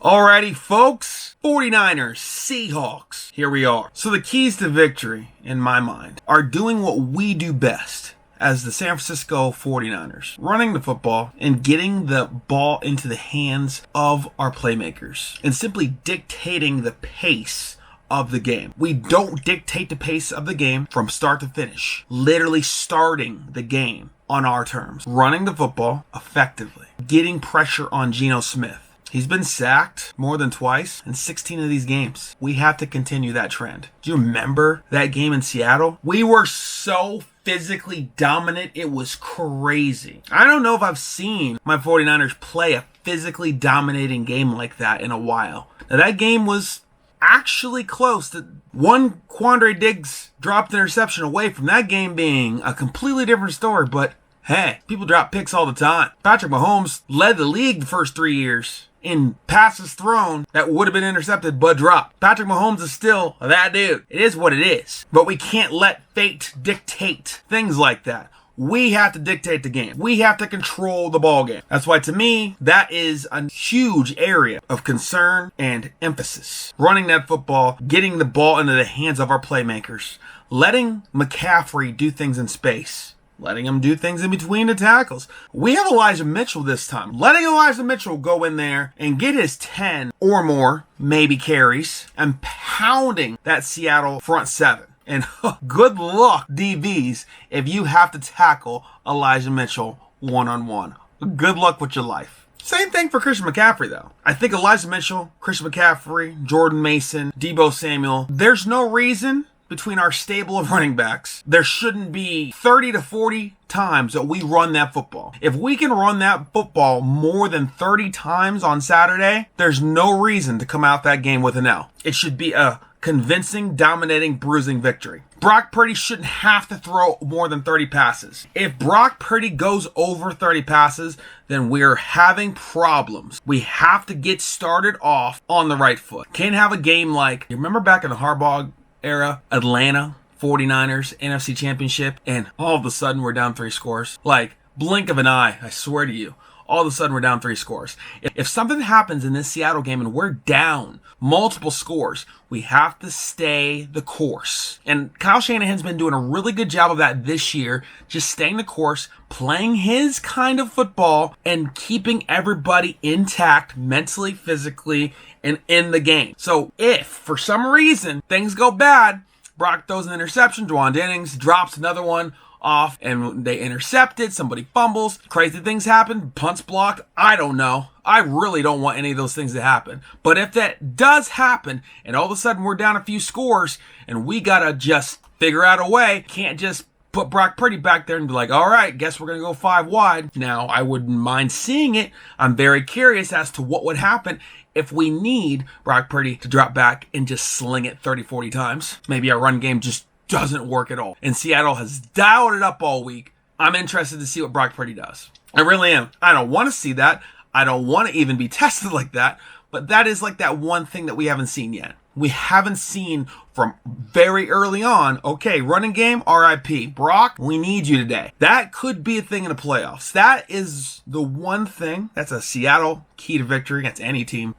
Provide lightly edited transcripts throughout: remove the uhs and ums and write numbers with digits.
Alrighty, folks. 49ers, Seahawks. Here we are. So the keys to victory, in my mind, are doing what we do best as the San Francisco 49ers. Running the football and getting the ball into the hands of our playmakers. And simply dictating the pace of the game. We don't dictate the pace of the game from start to finish. Literally starting the game on our terms. Running the football effectively. Getting pressure on Geno Smith. He's been sacked more than twice in 16 of these games. We have to continue that trend. Do you remember that game in Seattle? We were so physically dominant, it was crazy. I don't know if I've seen my 49ers play a physically dominating game like that in a while. Now, that game was actually close. One Quandre Diggs dropped interception away from that game being a completely different story, but hey, people drop picks all the time. Patrick Mahomes led the league the first 3 years in passes thrown that would have been intercepted but dropped. Patrick Mahomes is still that dude. It is what it is. But we can't let fate dictate things like that. We have to dictate the game. We have to control the ball game. That's why, to me, that is a huge area of concern and emphasis. Running that football, getting the ball into the hands of our playmakers, letting McCaffrey do things in space. Letting him do things in between the tackles. We have Elijah Mitchell this time. Letting Elijah Mitchell go in there and get his 10 or more, maybe carries, and pounding that Seattle front seven. And good luck, DBs, if you have to tackle Elijah Mitchell one-on-one. Good luck with your life. Same thing for Christian McCaffrey, though. I think Elijah Mitchell, Christian McCaffrey, Jordan Mason, Deebo Samuel, there's no reason between our stable of running backs, there shouldn't be 30 to 40 times that we run that football. If we can run that football more than 30 times on Saturday, there's no reason to come out that game with an L. It should be a convincing, dominating, bruising victory. Brock Purdy shouldn't have to throw more than 30 passes. If Brock Purdy goes over 30 passes, then we're having problems. We have to get started off on the right foot. Can't have a game like, you remember back in the Harbaugh era, Atlanta 49ers NFC Championship, and all of a sudden we're down 3 scores. Like, blink of an eye, I swear to you. All of a sudden we're down 3 scores. If something happens in this Seattle game and we're down multiple scores, we have to stay the course. And Kyle Shanahan's been doing a really good job of that this year, just staying the course, playing his kind of football, and keeping everybody intact mentally, physically, and in the game. So if, for some reason, things go bad, Brock throws an interception, Juwan Jennings drops another one off, and they intercept it, somebody fumbles, crazy things happen, punts blocked, I don't know. I really don't want any of those things to happen. But if that does happen, and all of a sudden we're down a few scores, and we gotta just figure out a way, can't just put Brock Purdy back there and be like, all right, guess we're going to go 5 wide. Now, I wouldn't mind seeing it. I'm very curious as to what would happen if we need Brock Purdy to drop back and just sling it 30, 40 times. Maybe our run game just doesn't work at all. And Seattle has dialed it up all week. I'm interested to see what Brock Purdy does. I really am. I don't want to see that. I don't want to even be tested like that. But that is like that one thing that we haven't seen yet. We haven't seen from very early on, okay, running game, RIP. Brock, we need you today. That could be a thing in the playoffs. That is the one thing, that's a Seattle key to victory, that's any team,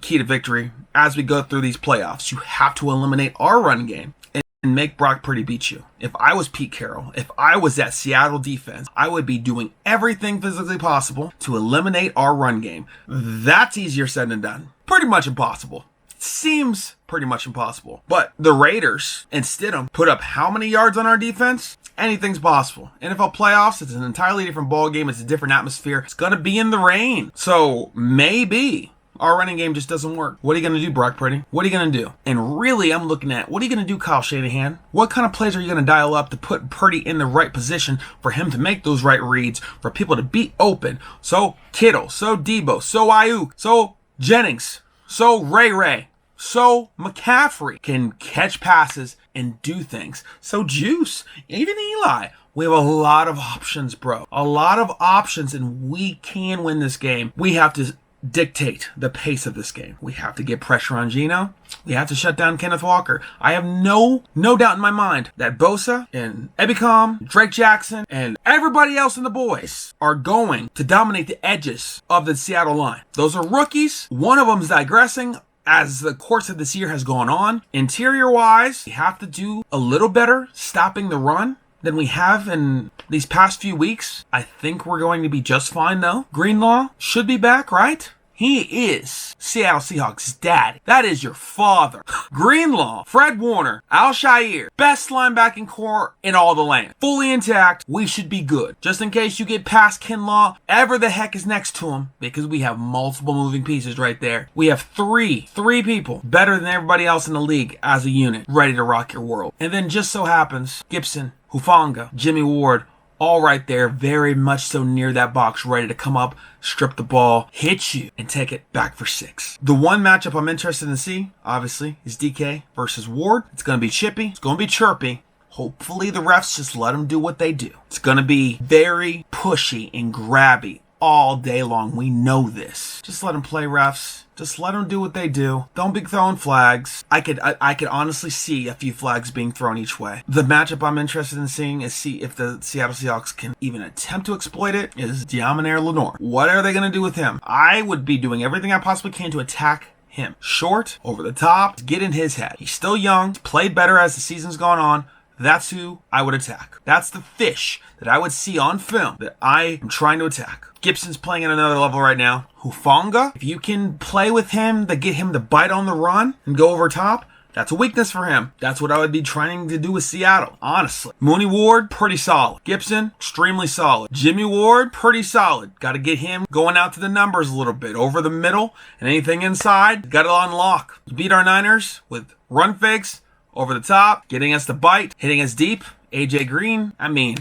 key to victory as we go through these playoffs. You have to eliminate our run game and make Brock Purdy beat you. If I was Pete Carroll, if I was that Seattle defense, I would be doing everything physically possible to eliminate our run game. That's easier said than done. Pretty much impossible. Seems pretty much impossible. But the Raiders and Stidham put up how many yards on our defense? Anything's possible. NFL playoffs, it's an entirely different ball game. It's a different atmosphere. It's going to be in the rain. So maybe our running game just doesn't work. What are you going to do, Brock Purdy? What are you going to do? And really, I'm looking at, what are you going to do, Kyle Shanahan? What kind of plays are you going to dial up to put Purdy in the right position for him to make those right reads, for people to be open? So Kittle, so Deebo, so Ayuk, so Jennings, so Ray, so McCaffrey can catch passes and do things. So Juice, even Eli. We have a lot of options, bro. A lot of options, and we can win this game. We have to dictate the pace of this game. We have to get pressure on Geno. We have to shut down Kenneth Walker. I have no doubt in my mind that Bosa and Ebicom, Drake Jackson, and everybody else in the boys are going to dominate the edges of the Seattle line. Those are rookies. One of them is digressing as the course of this year has gone on. Interior-wise, we have to do a little better stopping the run than we have in these past few weeks. I think we're going to be just fine, though. Greenlaw should be back, right? He is Seattle Seahawks' dad. That is your father. Greenlaw, Fred Warner, Al-Shaair, best linebacking core in all the land. Fully intact, we should be good. Just in case you get past Kinlaw, ever the heck is next to him, because we have multiple moving pieces right there. We have three people better than everybody else in the league as a unit, ready to rock your world. And then just so happens, Gibson, Hufanga, Jimmy Ward, all right there, very much so near that box, ready to come up, strip the ball, hit you, and take it back for 6. The one matchup I'm interested in to see, obviously, is DK versus Ward. It's going to be chippy. It's going to be chirpy. Hopefully the refs just let them do what they do. It's going to be very pushy and grabby all day long. We know this. Just let them play, refs. Just let them do what they do. Don't be throwing flags. I could honestly see a few flags being thrown each way. The matchup I'm interested in seeing is see if the Seattle Seahawks can even attempt to exploit it is Deommodore Lenoir. What are they going to do with him? I would be doing everything I possibly can to attack him. Short, over the top, get in his head. He's still young. He's played better as the season's gone on. That's who I would attack. That's the fish that I would see on film that I am trying to attack. Gibson's playing at another level right now. Hufanga, if you can play with him to get him to bite on the run and go over top, that's a weakness for him. That's what I would be trying to do with Seattle, honestly. Mooney Ward, pretty solid. Gibson, extremely solid. Jimmy Ward, pretty solid. Got to get him going out to the numbers a little bit. Over the middle and anything inside, got it on lock. Beat our Niners with run fakes, over the top, getting us to bite, hitting us deep. AJ Green, I mean,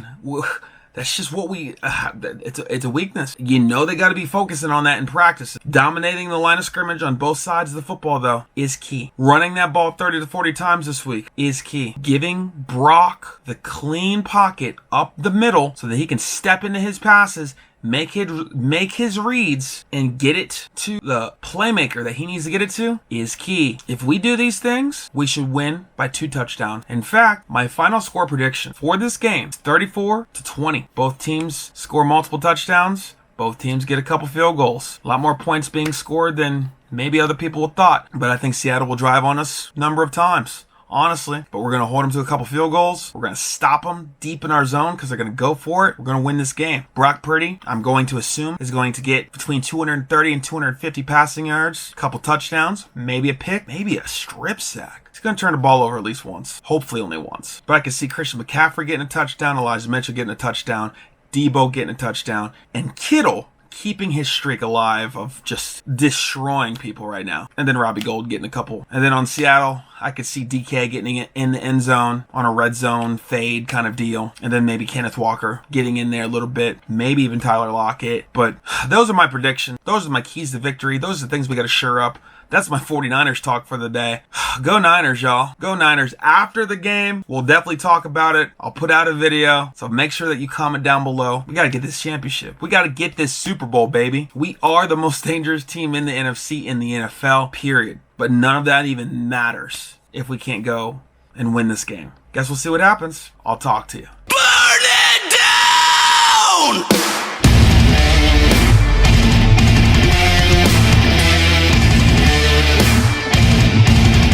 that's just what we, it's a weakness. You know they got to be focusing on that in practice. Dominating the line of scrimmage on both sides of the football, though, is key. Running that ball 30 to 40 times this week is key. Giving Brock the clean pocket up the middle so that he can step into his passes, make his reads, and get it to the playmaker that he needs to get it to is key. If we do these things, we should win by 2 touchdowns. In fact, my final score prediction for this game is 34-20. Both teams score multiple touchdowns. Both teams get a couple field goals. A lot more points being scored than maybe other people have thought. But I think Seattle will drive on us a number of times. Honestly, but we're going to hold them to a couple field goals. We're going to stop them deep in our zone because they're going to go for it. We're going to win this game. Brock Purdy, I'm going to assume, is going to get between 230 and 250 passing yards, a couple touchdowns, maybe a pick, maybe a strip sack. He's going to turn the ball over at least once. Hopefully only once. But I can see Christian McCaffrey getting a touchdown, Elijah Mitchell getting a touchdown, Debo getting a touchdown, and Kittle keeping his streak alive of just destroying people right now. And then Robbie Gould getting a couple. And then on Seattle, I could see DK getting it in the end zone on a red zone fade kind of deal. And then maybe Kenneth Walker getting in there a little bit. Maybe even Tyler Lockett. But those are my predictions. Those are my keys to victory. Those are the things we got to shore up. That's my 49ers talk for the day. Go Niners, y'all. Go Niners. After the game, we'll definitely talk about it. I'll put out a video, so make sure that you comment down below. We got to get this championship. We got to get this Super Bowl, baby. We are the most dangerous team in the NFC in the NFL, period. But none of that even matters if we can't go and win this game. Guess we'll see what happens. I'll talk to you. Burn it down!